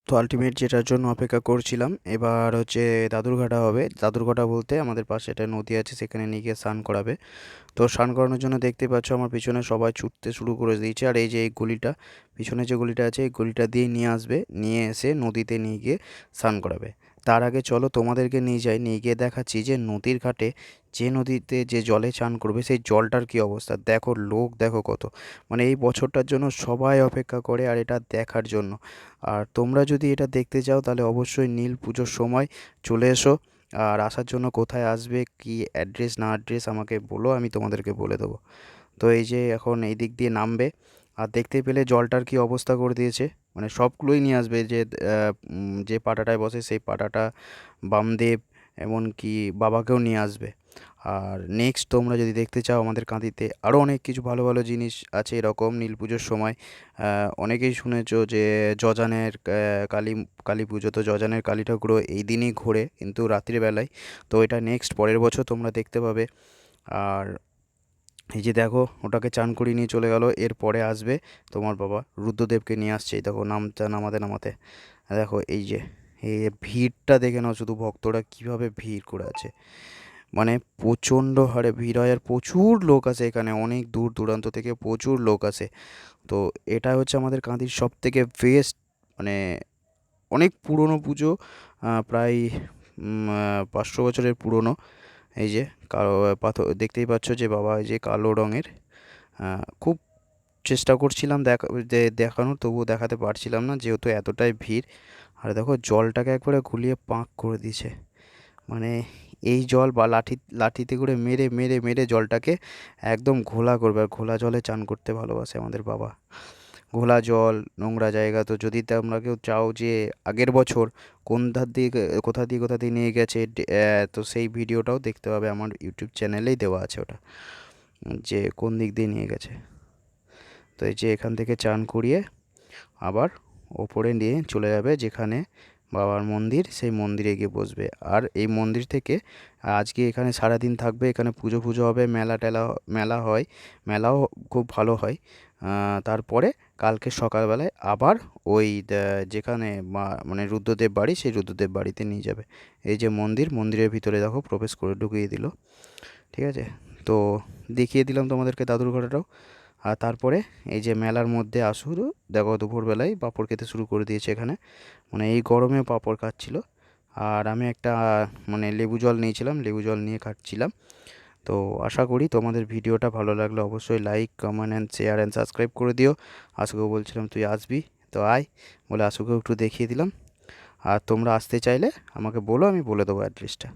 তো আলটিমেট যেটার জন্য অপেক্ষা করছিলাম এবার হচ্ছে দাদুরঘাটা হবে। দাদুরঘাটা বলতে আমাদের পাশে একটা নদী আছে, সেখানে নিয়ে গিয়ে স্নান করাবে। তো স্নান করানোর জন্য দেখতে পাচ্ছ আমার পিছনে সবাই ছুটতে শুরু করে দিয়েছে। আর এই যে এই গলিটা, পিছনে যে গলিটা আছে এই গলিটা দিয়ে নিয়ে আসবে, নিয়ে এসে নদীতে নিয়ে গিয়ে স্নান করাবে। তার আগে চলো তোমাদেরকে নিয়ে যাই, নিয়ে গিয়ে দেখাচ্ছি যে নদীর ঘাটে যে নদীতে যে জলে চান করবে সেই জলটার কী অবস্থা। দেখো লোক দেখো কত, মানে এই বছরটার জন্য সবাই অপেক্ষা করে আর এটা দেখার জন্য। আর তোমরা যদি এটা দেখতে চাও তাহলে অবশ্যই নীল পুজোর সময় চলে এসো। আর আসার জন্য কোথায় আসবে, কি অ্যাড্রেস না অ্যাড্রেস আমাকে বলো, আমি তোমাদেরকে বলে দেবো। তো এই যে এখন এই দিক দিয়ে নামবে, আর দেখতে পেলে জলটার কি অবস্থা করে দিয়েছে, মানে সবগুলোই নিয়ে আসবে। যে যে পাটাটায় বসে সেই পাটাটা, বামদেব, এমনকি বাবাকেও নিয়ে আসবে। আর নেক্সট তোমরা যদি দেখতে চাও আমাদের কাঁদিতে আরও অনেক কিছু ভালো ভালো জিনিস আছে এরকম নীল পুজোর সময়। অনেকেই শুনেছো যে যজানের কালী কালী পুজো, তো যজানের কালী ঠাকুরও এই দিনই ঘোরে কিন্তু রাত্রিবেলায়। তো এটা নেক্সট পরের বছর তোমরা দেখতে পাবে। আর এই যে দেখো ওটাকে চান করিয়ে নিয়ে চলে গেল, এরপরে আসবে তোমার বাবা রুদ্রদেবকে নিয়ে আসছে। এই দেখো নামতে নামাতে নামাতে দেখো এই যে এই যে ভিড়টা দেখে নাও, শুধু ভক্তরা কিভাবে ভিড় করে আছে, মানে প্রচণ্ড হারে ভিড় হয় আর প্রচুর লোক আসে এখানে, অনেক দূর দূরান্ত থেকে প্রচুর লোক আসে। তো এটা হচ্ছে আমাদের কাঁদির সব থেকে বেস্ট, মানে অনেক পুরনো পুজো, প্রায় 500 বছরের পুরনো। এই যে কালো পাথর দেখতেই পাচ্ছ যে বাবা, এই যে কালো রঙের। খুব চেষ্টা করছিলাম দেখানোর, তবুও দেখাতে পারছিলাম না যেহেতু এতটাই ভিড়। আর দেখো জলটাকে একবারে ঘুলিয়ে পাঁক করে দিয়েছে, মানে এই জল বা লাঠিতে করে মেরে মেরে মেরে জলটাকে একদম ঘোলা করবে। আর ঘোলা জলে চান করতে ভালোবাসে আমাদের বাবা। ঘোলা জল, নোংরা জায়গা, তো যদি তোমরা কেউ চাও যে আগের বছর কোন ধার দিয়ে কোথা দিয়ে নিয়ে গেছে, তো সেই ভিডিওটাও দেখতে পাবে, আমার ইউটিউব চ্যানেলেই দেওয়া আছে ওটা, যে কোন দিক দিয়ে নিয়ে গেছে। তো এই যে এখান থেকে চান করিয়ে আবার ওপরে নিয়ে চলে যাবে যেখানে বাবার মন্দির, সেই মন্দিরে গিয়ে বসবে। আর এই মন্দির থেকে আজকে এখানে সারাদিন থাকবে, এখানে পুজো ফুজো হবে, মেলা হয়, মেলাও খুব ভালো হয়। তারপরে কালকে সকালবেলায় আবার ওই যেখানে মানে রুদ্রদেব বাড়ি, সেই রুদ্রদেব বাড়িতে নিয়ে যাবে। এই যে মন্দির, মন্দিরের ভিতরে দেখো প্রবেশ করে ঢুকিয়ে দিল। ঠিক আছে, তো দেখিয়ে দিলাম তোমাদেরকে দাদুর ঘরটাও। আর তারপরে এই যে মেলার মধ্যে আসুর দেখো দুপুরবেলায় পাঁপড় খেতে শুরু করে দিয়েছে এখানে, মানে এই গরমে পাঁপড় খাচ্ছিল। আর আমি একটা মানে লেবু জল নিয়েছিলাম, লেবু জল নিয়ে খাচ্ছিলাম। তো আশা করি তোমাদের ভিডিওটা ভালো লাগলে অবশ্যই like comment and share and subscribe করে দিও। আশুকেও বলছিলাম তুই আসবি, তো আয় বলে আশুকেও একটু দেখিয়ে দিলাম। আর তোমরা আসতে চাইলে আমাকে বলো, আমি বলে দেবো অ্যাড্রেসটা।